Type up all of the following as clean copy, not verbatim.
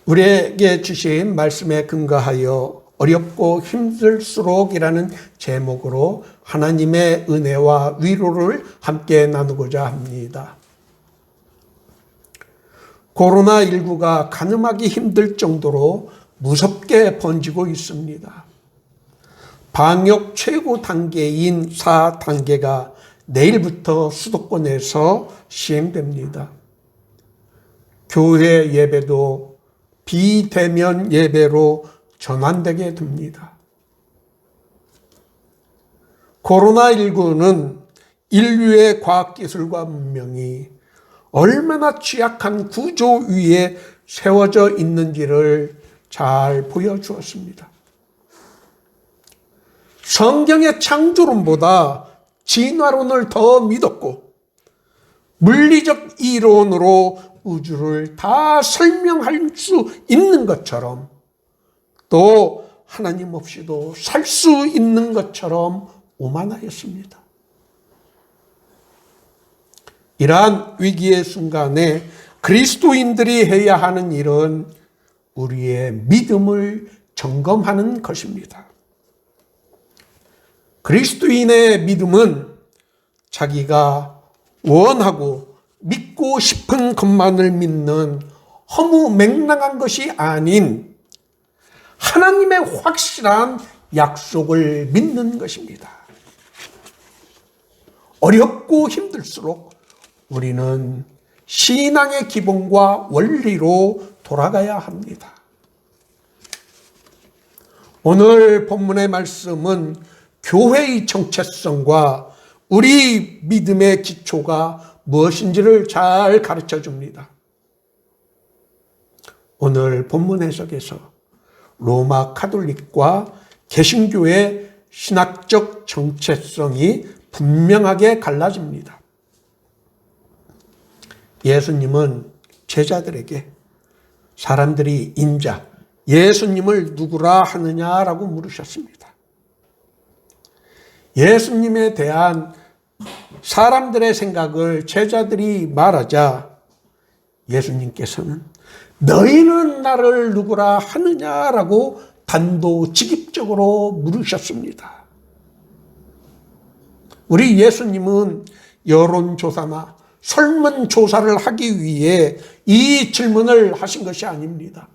우리에게 주신 말씀에 근거하여 어렵고 힘들수록이라는 제목으로 하나님의 은혜와 위로를 함께 나누고자 합니다. 코로나19가 가늠하기 힘들 정도로 무섭게 번지고 있습니다. 방역 최고 단계인 4단계가 내일부터 수도권에서 시행됩니다. 교회 예배도 비대면 예배로 전환되게 됩니다. 코로나19는 인류의 과학기술과 문명이 얼마나 취약한 구조 위에 세워져 있는지를 잘 보여주었습니다. 성경의 창조론보다 진화론을 더 믿었고 물리적 이론으로 우주를 다 설명할 수 있는 것처럼 또 하나님 없이도 살 수 있는 것처럼 오만하였습니다. 이러한 위기의 순간에 그리스도인들이 해야 하는 일은 우리의 믿음을 점검하는 것입니다. 그리스도인의 믿음은 자기가 원하고 믿고 싶은 것만을 믿는 허무맹랑한 것이 아닌 하나님의 확실한 약속을 믿는 것입니다. 어렵고 힘들수록 우리는 신앙의 기본과 원리로 돌아가야 합니다. 오늘 본문의 말씀은 교회의 정체성과 우리 믿음의 기초가 무엇인지를 잘 가르쳐 줍니다. 오늘 본문 해석에서 로마 가톨릭과 개신교의 신학적 정체성이 분명하게 갈라집니다. 예수님은 제자들에게 사람들이 인자, 예수님을 누구라 하느냐라고 물으셨습니다. 예수님에 대한 사람들의 생각을 제자들이 말하자 예수님께서는 너희는 나를 누구라 하느냐라고 단도직입적으로 물으셨습니다. 우리 예수님은 여론조사나 설문조사를 하기 위해 이 질문을 하신 것이 아닙니다.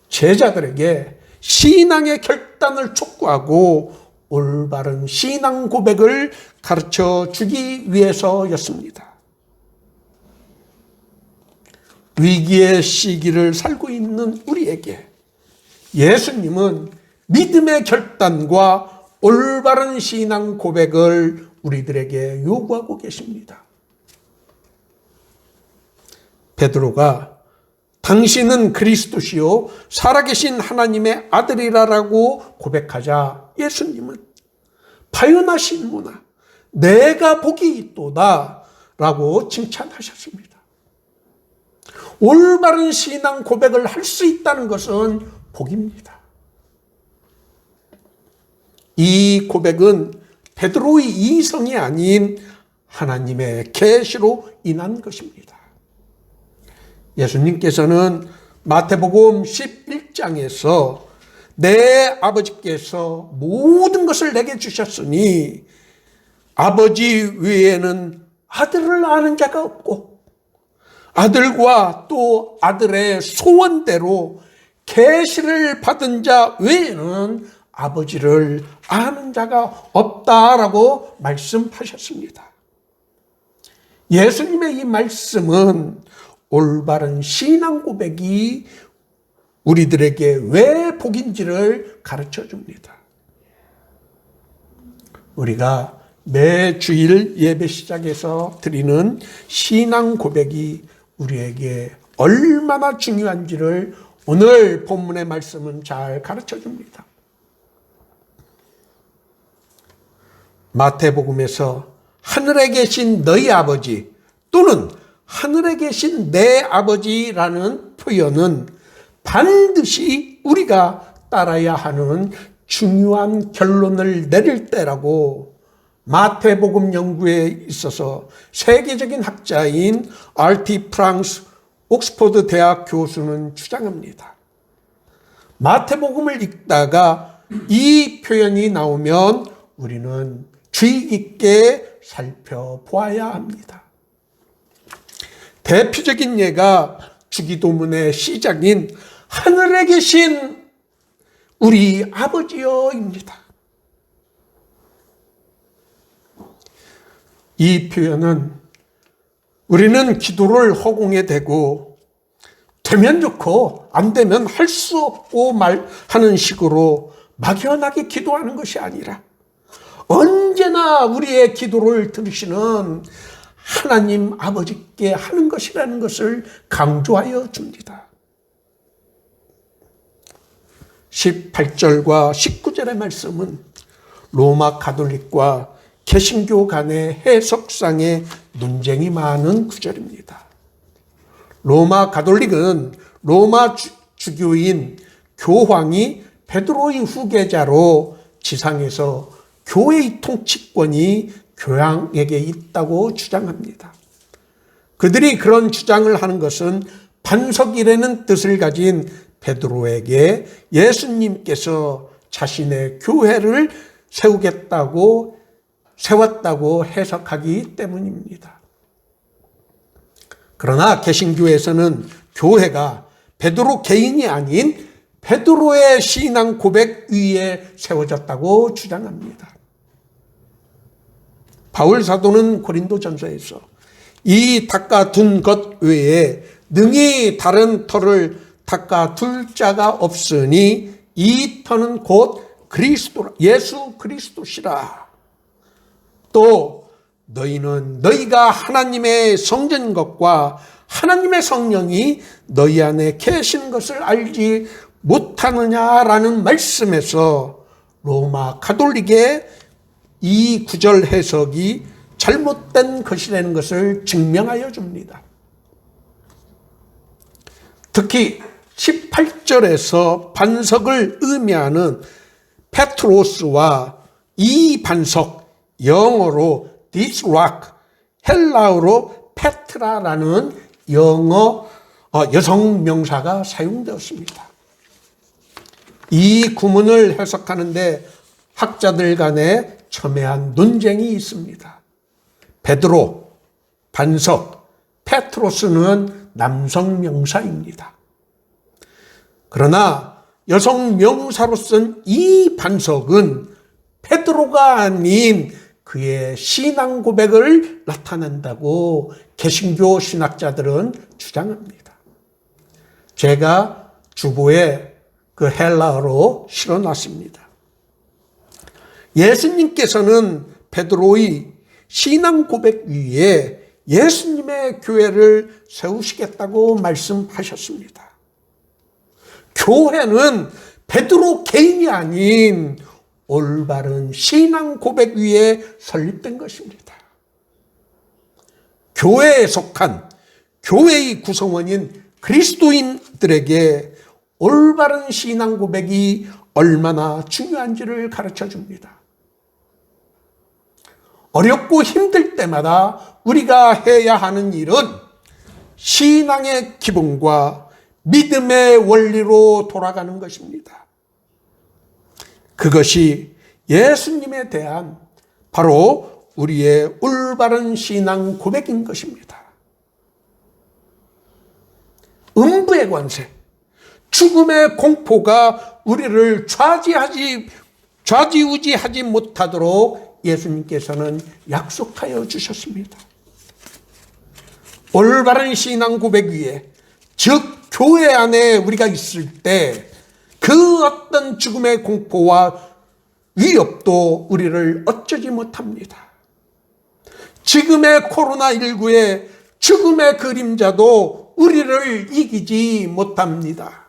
제자들에게 신앙의 결단을 촉구하고 올바른 신앙 고백을 가르쳐 주기 위해서였습니다. 위기의 시기를 살고 있는 우리에게 예수님은 믿음의 결단과 올바른 신앙 고백을 우리들에게 요구하고 계십니다. 베드로가 당신은 그리스도시요 살아계신 하나님의 아들이라고 고백하자 예수님은 바요나신 문화 내가 복이 있도다 라고 칭찬하셨습니다. 올바른 신앙 고백을 할 수 있다는 것은 복입니다. 이 고백은 베드로의 이성이 아닌 하나님의 계시로 인한 것입니다. 예수님께서는 마태복음 11장에서 내 아버지께서 모든 것을 내게 주셨으니 아버지 외에는 아들을 아는 자가 없고 아들과 또 아들의 소원대로 계시를 받은 자 외에는 아버지를 아는 자가 없다라고 말씀하셨습니다. 예수님의 이 말씀은 올바른 신앙 고백이 우리들에게 왜 복인지를 가르쳐 줍니다. 우리가 매 주일 예배 시작에서 드리는 신앙 고백이 우리에게 얼마나 중요한지를 오늘 본문의 말씀은 잘 가르쳐 줍니다. 마태복음에서 하늘에 계신 너희 아버지 또는 하늘에 계신 내 아버지라는 표현은 반드시 우리가 따라야 하는 중요한 결론을 내릴 때라고 마태복음 연구에 있어서 세계적인 학자인 R.T. 프랑스 옥스퍼드 대학 교수는 주장합니다. 마태복음을 읽다가 이 표현이 나오면 우리는 주의 깊게 살펴보아야 합니다. 대표적인 예가 주기도문의 시작인 하늘에 계신 우리 아버지여입니다. 이 표현은 우리는 기도를 허공에 대고 되면 좋고 안 되면 할 수 없고 말하는 식으로 막연하게 기도하는 것이 아니라 언제나 우리의 기도를 들으시는 하나님 아버지께 하는 것이라는 것을 강조하여 줍니다. 18절과 19절의 말씀은 로마 가톨릭과 개신교 간의 해석상의 논쟁이 많은 구절입니다. 로마 가톨릭은 로마 주교인 교황이 베드로의 후계자로 지상에서 교회의 통치권이 교황에게 있다고 주장합니다. 그들이 그런 주장을 하는 것은 반석이라는 뜻을 가진 베드로에게 예수님께서 자신의 교회를 세웠다고 해석하기 때문입니다. 그러나 개신교에서는 교회가 베드로 개인이 아닌 베드로의 신앙 고백 위에 세워졌다고 주장합니다. 바울 사도는 고린도전서에서 이 닦아둔 것 외에 능히 다른 터를 닦아둘 자가 없으니 이 터는 곧 그리스도라, 예수 그리스도시라. 또 너희는 너희가 하나님의 성전인 것과 하나님의 성령이 너희 안에 계신 것을 알지 못하느냐라는 말씀에서 로마 가톨릭의 이 구절 해석이 잘못된 것이라는 것을 증명하여 줍니다. 특히 18절에서 반석을 의미하는 페트로스와 이 반석, 영어로 this rock, 헬라어로 페트라라는 영어 여성 명사가 사용되었습니다. 이 구문을 해석하는데 학자들 간에 첨예한 논쟁이 있습니다. 베드로, 반석, 페트로스는 남성 명사입니다. 그러나 여성 명사로 쓴 이 반석은 베드로가 아닌 그의 신앙 고백을 나타낸다고 개신교 신학자들은 주장합니다. 제가 주보에 그 헬라어로 실어놨습니다. 예수님께서는 베드로의 신앙 고백 위에 예수님의 교회를 세우시겠다고 말씀하셨습니다. 교회는 베드로 개인이 아닌 올바른 신앙 고백 위에 설립된 것입니다. 교회에 속한 교회의 구성원인 그리스도인들에게 올바른 신앙 고백이 얼마나 중요한지를 가르쳐 줍니다. 어렵고 힘들 때마다 우리가 해야 하는 일은 신앙의 기본과 믿음의 원리로 돌아가는 것입니다. 그것이 예수님에 대한 바로 우리의 올바른 신앙 고백인 것입니다. 음부의 권세, 죽음의 공포가 우리를 좌지우지하지 못하도록 예수님께서는 약속하여 주셨습니다. 올바른 신앙 고백 위에, 즉 교회 안에 우리가 있을 때 그 어떤 죽음의 공포와 위협도 우리를 어쩌지 못합니다. 지금의 코로나19의 죽음의 그림자도 우리를 이기지 못합니다.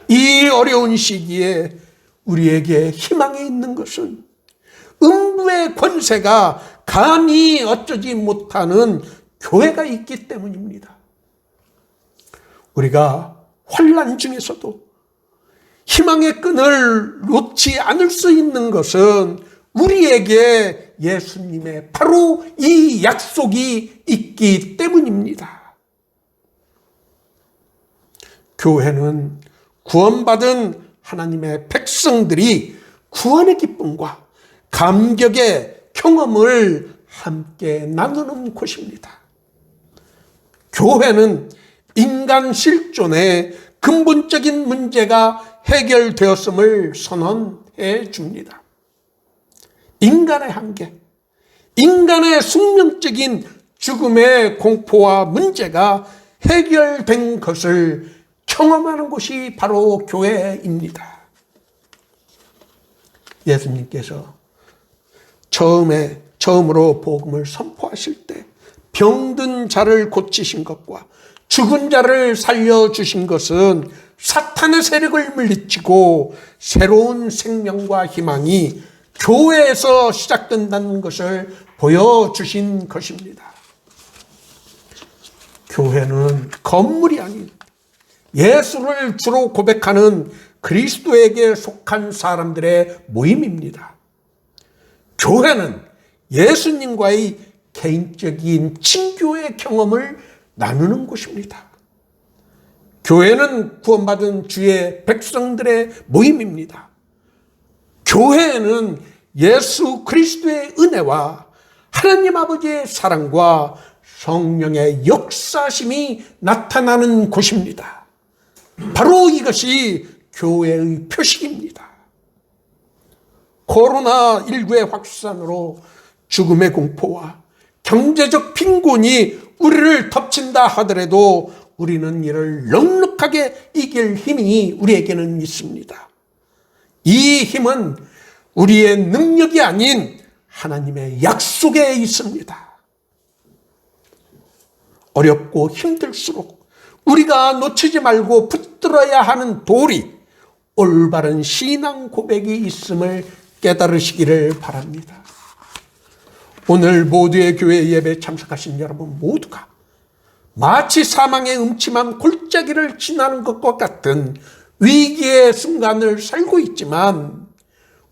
이 어려운 시기에 우리에게 희망이 있는 것은 음부의 권세가 감히 어쩌지 못하는 교회가 있기 때문입니다. 우리가 환난 중에서도 희망의 끈을 놓지 않을 수 있는 것은 우리에게 예수님의 바로 이 약속이 있기 때문입니다. 교회는 구원받은 하나님의 백성들이 구원의 기쁨과 감격의 경험을 함께 나누는 곳입니다. 교회는 인간 실존의 근본적인 문제가 해결되었음을 선언해 줍니다. 인간의 한계, 인간의 숙명적인 죽음의 공포와 문제가 해결된 것을 경험하는 곳이 바로 교회입니다. 예수님께서 처음으로 복음을 선포하실 때 병든 자를 고치신 것과 죽은 자를 살려주신 것은 사탄의 세력을 물리치고 새로운 생명과 희망이 교회에서 시작된다는 것을 보여주신 것입니다. 교회는 건물이 아닌 예수를 주로 고백하는 그리스도에게 속한 사람들의 모임입니다. 교회는 예수님과의 개인적인 친교의 경험을 나누는 곳입니다. 교회는 구원받은 주의 백성들의 모임입니다. 교회는 예수 그리스도의 은혜와 하나님 아버지의 사랑과 성령의 역사심이 나타나는 곳입니다. 바로 이것이 교회의 표식입니다. 코로나19의 확산으로 죽음의 공포와 경제적 빈곤이 우리를 덮친다 하더라도 우리는 이를 넉넉하게 이길 힘이 우리에게는 있습니다. 이 힘은 우리의 능력이 아닌 하나님의 약속에 있습니다. 어렵고 힘들수록 우리가 놓치지 말고 붙들어야 하는 돌이 올바른 신앙 고백이 있음을 깨달으시기를 바랍니다. 오늘 모두의 교회 예배에 참석하신 여러분 모두가 마치 사망의 음침한 골짜기를 지나는 것과 같은 위기의 순간을 살고 있지만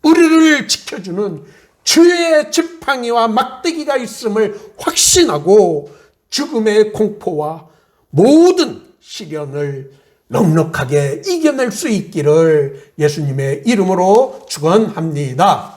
우리를 지켜주는 주의 지팡이와 막대기가 있음을 확신하고 죽음의 공포와 모든 시련을 넉넉하게 이겨낼 수 있기를 예수님의 이름으로 축원합니다.